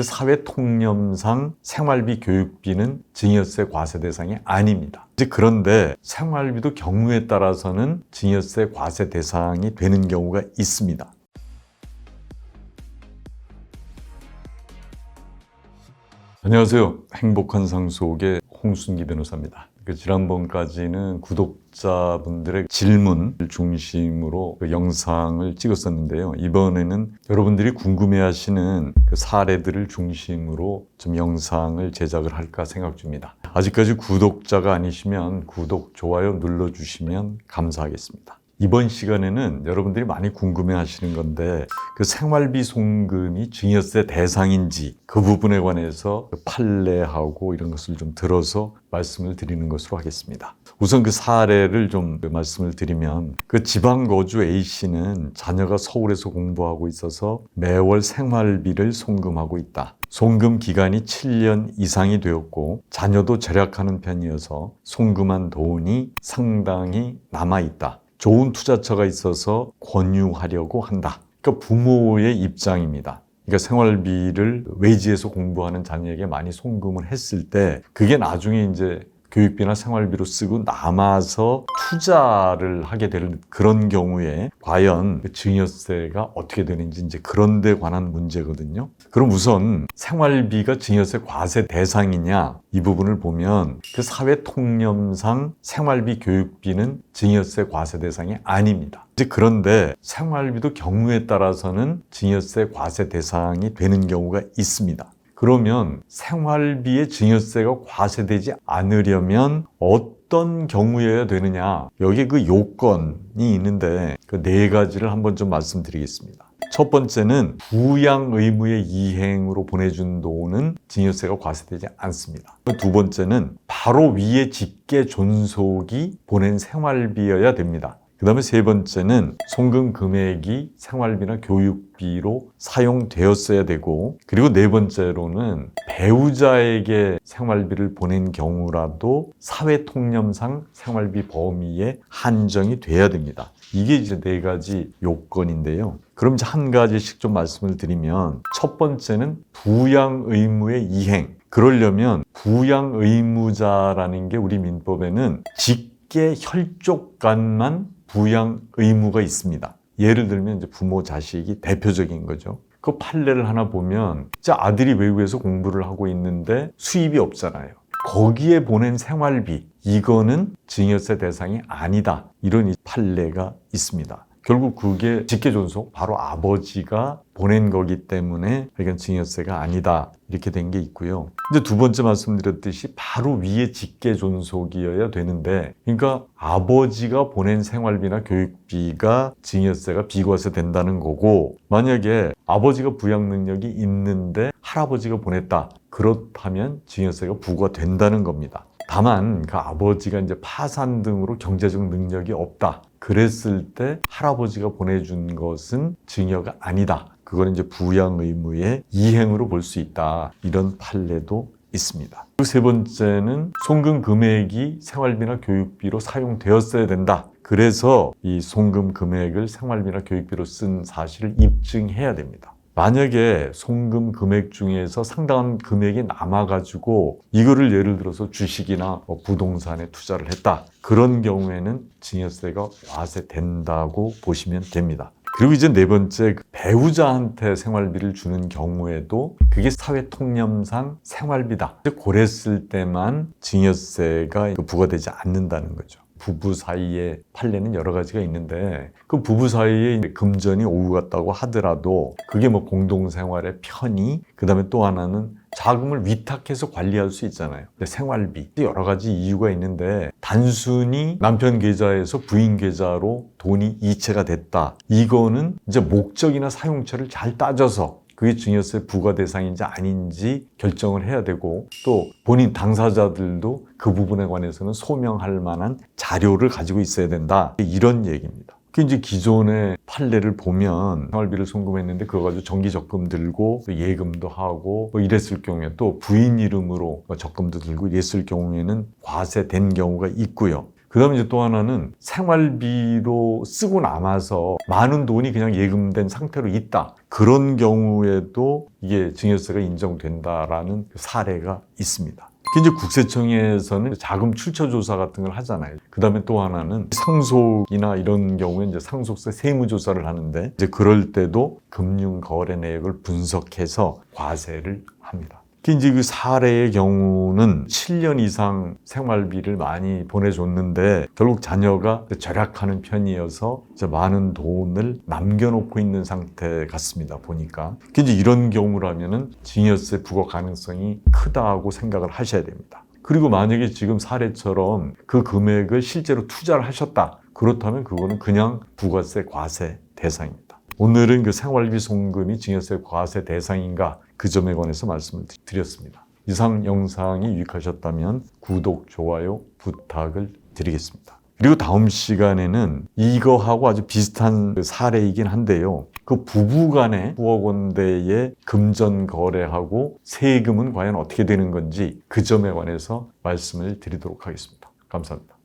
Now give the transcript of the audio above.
그 사회 통념상 생활비, 교육비는 증여세 과세 대상이 아닙니다. 이제 그런데 생활비도 경우에 따라서는 증여세 과세 대상이 되는 경우가 있습니다. 안녕하세요. 행복한 상속의 홍순기 변호사입니다. 지난번까지는 구독자분들의 질문을 중심으로 영상을 찍었었는데요. 이번에는 여러분들이 궁금해하시는 사례들을 중심으로 좀 영상을 제작을 할까 생각 중입니다. 아직까지 구독자가 아니시면 구독, 좋아요 눌러주시면 감사하겠습니다. 이번 시간에는 여러분들이 많이 궁금해하시는 건데 그 생활비 송금이 증여세 대상인지 그 부분에 관해서 판례하고 이런 것을 좀 들어서 말씀을 드리는 것으로 하겠습니다. 우선 그 사례를 좀 말씀을 드리면 그 지방 거주 A씨는 자녀가 서울에서 공부하고 있어서 매월 생활비를 송금하고 있다. 송금 기간이 7년 이상이 되었고 자녀도 절약하는 편이어서 송금한 돈이 상당히 남아있다. 좋은 투자처가 있어서 권유하려고 한다. 그러니까 부모의 입장입니다. 그러니까 생활비를 외지에서 공부하는 자녀에게 많이 송금을 했을 때 그게 나중에 이제 교육비나 생활비로 쓰고 남아서 투자를 하게 될 그런 경우에 과연 증여세가 어떻게 되는지 이제 그런 데 관한 문제거든요. 그럼 우선 생활비가 증여세 과세 대상이냐 이 부분을 보면 그 사회 통념상 생활비, 교육비는 증여세 과세 대상이 아닙니다. 이제 그런데 생활비도 경우에 따라서는 증여세 과세 대상이 되는 경우가 있습니다. 그러면 생활비의 증여세가 과세되지 않으려면 어떤 경우여야 되느냐? 여기에 그 요건이 있는데 그 네 가지를 한번 좀 말씀드리겠습니다. 첫 번째는 부양 의무의 이행으로 보내준 돈은 증여세가 과세되지 않습니다. 두 번째는 바로 위에 직계 존속이 보낸 생활비여야 됩니다. 그 다음에 세 번째는 송금 금액이 생활비나 교육비로 사용되었어야 되고 그리고 네 번째로는 배우자에게 생활비를 보낸 경우라도 사회통념상 생활비 범위에 한정이 돼야 됩니다. 이게 이제 네 가지 요건인데요. 그럼 이제 한 가지씩 좀 말씀을 드리면 첫 번째는 부양 의무의 이행. 그러려면 부양 의무자라는 게 우리 민법에는 직계 혈족 간만 부양 의무가 있습니다. 예를 들면 이제 부모, 자식이 대표적인 거죠. 그 판례를 하나 보면 이제 아들이 외국에서 공부를 하고 있는데 수입이 없잖아요. 거기에 보낸 생활비, 이거는 증여세 대상이 아니다. 이런 판례가 있습니다. 결국 그게 직계존속, 바로 아버지가 보낸 거기 때문에 이건 증여세가 아니다. 이렇게 된 게 있고요. 이제 두 번째 말씀드렸듯이 바로 위에 직계존속이어야 되는데 그러니까 아버지가 보낸 생활비나 교육비가 증여세가 비과세 된다는 거고 만약에 아버지가 부양 능력이 있는데 할아버지가 보냈다. 그렇다면 증여세가 부과된다는 겁니다. 다만 그 아버지가 이제 파산 등으로 경제적 능력이 없다. 그랬을 때 할아버지가 보내준 것은 증여가 아니다. 그건 이제 부양 의무의 이행으로 볼 수 있다. 이런 판례도 있습니다. 그리고 세 번째는 송금 금액이 생활비나 교육비로 사용되었어야 된다. 그래서 이 송금 금액을 생활비나 교육비로 쓴 사실을 입증해야 됩니다. 만약에 송금 금액 중에서 상당한 금액이 남아가지고 이거를 예를 들어서 주식이나 부동산에 투자를 했다. 그런 경우에는 증여세가 과세된다고 보시면 됩니다. 그리고 이제 네 번째, 배우자한테 생활비를 주는 경우에도 그게 사회통념상 생활비다. 그랬을 때만 증여세가 부과되지 않는다는 거죠. 부부 사이의 판례는 여러 가지가 있는데 그 부부 사이에 금전이 오고 갔다고 하더라도 그게 뭐 공동생활의 편의, 그 다음에 또 하나는 자금을 위탁해서 관리할 수 있잖아요. 근데 생활비, 여러 가지 이유가 있는데 단순히 남편 계좌에서 부인 계좌로 돈이 이체가 됐다. 이거는 이제 목적이나 사용처를 잘 따져서 그게 증여세 부과 대상인지 아닌지 결정을 해야 되고 또 본인 당사자들도 그 부분에 관해서는 소명할 만한 자료를 가지고 있어야 된다. 이런 얘기입니다. 그 이제 기존의 판례를 보면 생활비를 송금했는데 그거 가지고 정기 적금 들고 예금도 하고 이랬을 경우에 또 부인 이름으로 적금도 들고 이랬을 경우에는 과세된 경우가 있고요. 그 다음에 이제 또 하나는 생활비로 쓰고 남아서 많은 돈이 그냥 예금된 상태로 있다. 그런 경우에도 이게 증여세가 인정된다라는 사례가 있습니다. 이제 국세청에서는 자금 출처 조사 같은 걸 하잖아요. 그 다음에 또 하나는 상속이나 이런 경우에 이제 상속세 세무 조사를 하는데 이제 그럴 때도 금융 거래 내역을 분석해서 과세를 합니다. 이제 그 사례의 경우는 7년 이상 생활비를 많이 보내줬는데 결국 자녀가 절약하는 편이어서 많은 돈을 남겨놓고 있는 상태 같습니다. 보니까 이제 이런 경우라면은 증여세 부과 가능성이 크다고 생각을 하셔야 됩니다. 그리고 만약에 지금 사례처럼 그 금액을 실제로 투자를 하셨다. 그렇다면 그거는 그냥 부가세 과세 대상입니다. 오늘은 그 생활비 송금이 증여세 과세 대상인가 그 점에 관해서 말씀을 드렸습니다. 이상 영상이 유익하셨다면 구독, 좋아요 부탁을 드리겠습니다. 그리고 다음 시간에는 이거하고 아주 비슷한 사례이긴 한데요. 그 부부간의 수억 원대의 금전 거래하고 세금은 과연 어떻게 되는 건지 그 점에 관해서 말씀을 드리도록 하겠습니다. 감사합니다.